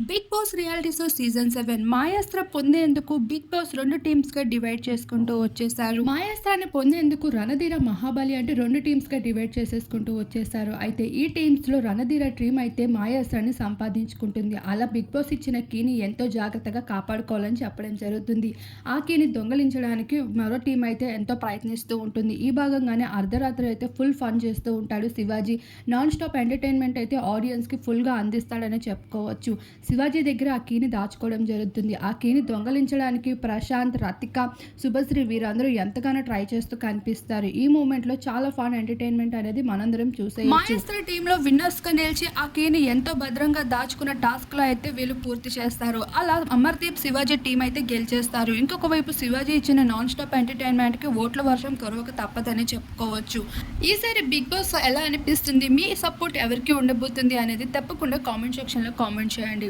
Big Boss reality show season 7 మాయాస్త్ర పొందేందుకు Bigg boss 2 టీమ్స్‌గా divide చేసుకుంటూ వచ్చేసారు. మాయాస్త్రాన్ని పొందేందుకు రణధీర, మహాబలి అంటే 2 టీమ్స్‌గా డివైడ్ చేసేసుకుంటూ వచ్చేసారు. అయితే ఈ టీమ్స్‌లో రణధీర టీమ్ అయితే మాయాస్త్రాన్ని సంపాదించుకుంటుంది. అలా బిగ్ బాస్ ఇచ్చిన కీని ఎంతో జాగ్రత్తగా కాపాడుకోవాలని చెప్పడం జరుగుతుంది. ఆ కీని దొంగలించడానికి మరో టీమ్ అయితే ఎంతో ప్రయత్నిస్తూ ఉంటుంది. ఈ భాగంగానే అర్ధరాత్రి అయితే ఫుల్ ఫన్ చేస్తూ ఉంటాడు శివాజీ. నాన్ స్టాప్ ఎంటర్‌టైన్‌మెంట్ అయితే ఆడియన్స్‌కి ఫుల్‌గా అందిస్తాడనే చెప్పుకోవచ్చు. శివాజీ దగ్గర ఆ కీని దాచుకోవడం జరుగుతుంది. ఆ కీని దొంగలించడానికి ప్రశాంత్, రతిక, శుభశ్రీ వీరందరూ ఎంతగానో ట్రై చేస్తూ కనిపిస్తారు. ఈ మూమెంట్‌లో చాలా ఫన్ ఎంటర్‌టైన్‌మెంట్ అనేది మనందరం చూసేయొచ్చు. మాయాస్త్ర టీంలో విన్నర్స్‌గా నిలిచి ఆ కీని ఎంతో భద్రంగా దాచుకున్న టాస్క్‌లో అయితే వీళ్ళు పూర్తి చేస్తారు. అలా అమర్దీప్, శివాజీ టీం అయితే గెలిచేస్తారు. ఇంకొక వైపు శివాజీ ఇచ్చిన నాన్ స్టాప్ ఎంటర్‌టైన్‌మెంట్‌కి ఓట్ల వర్షం కురవక తప్పదని చెప్పుకోవచ్చు. ఈసారి బిగ్ బాస్ ఎలా అనిపిస్తుంది? మీ సపోర్ట్ ఎవరికి ఉండబోతుంది అనేది తప్పకుండా కామెంట్ సెక్షన్‌లో కామెంట్ చేయండి.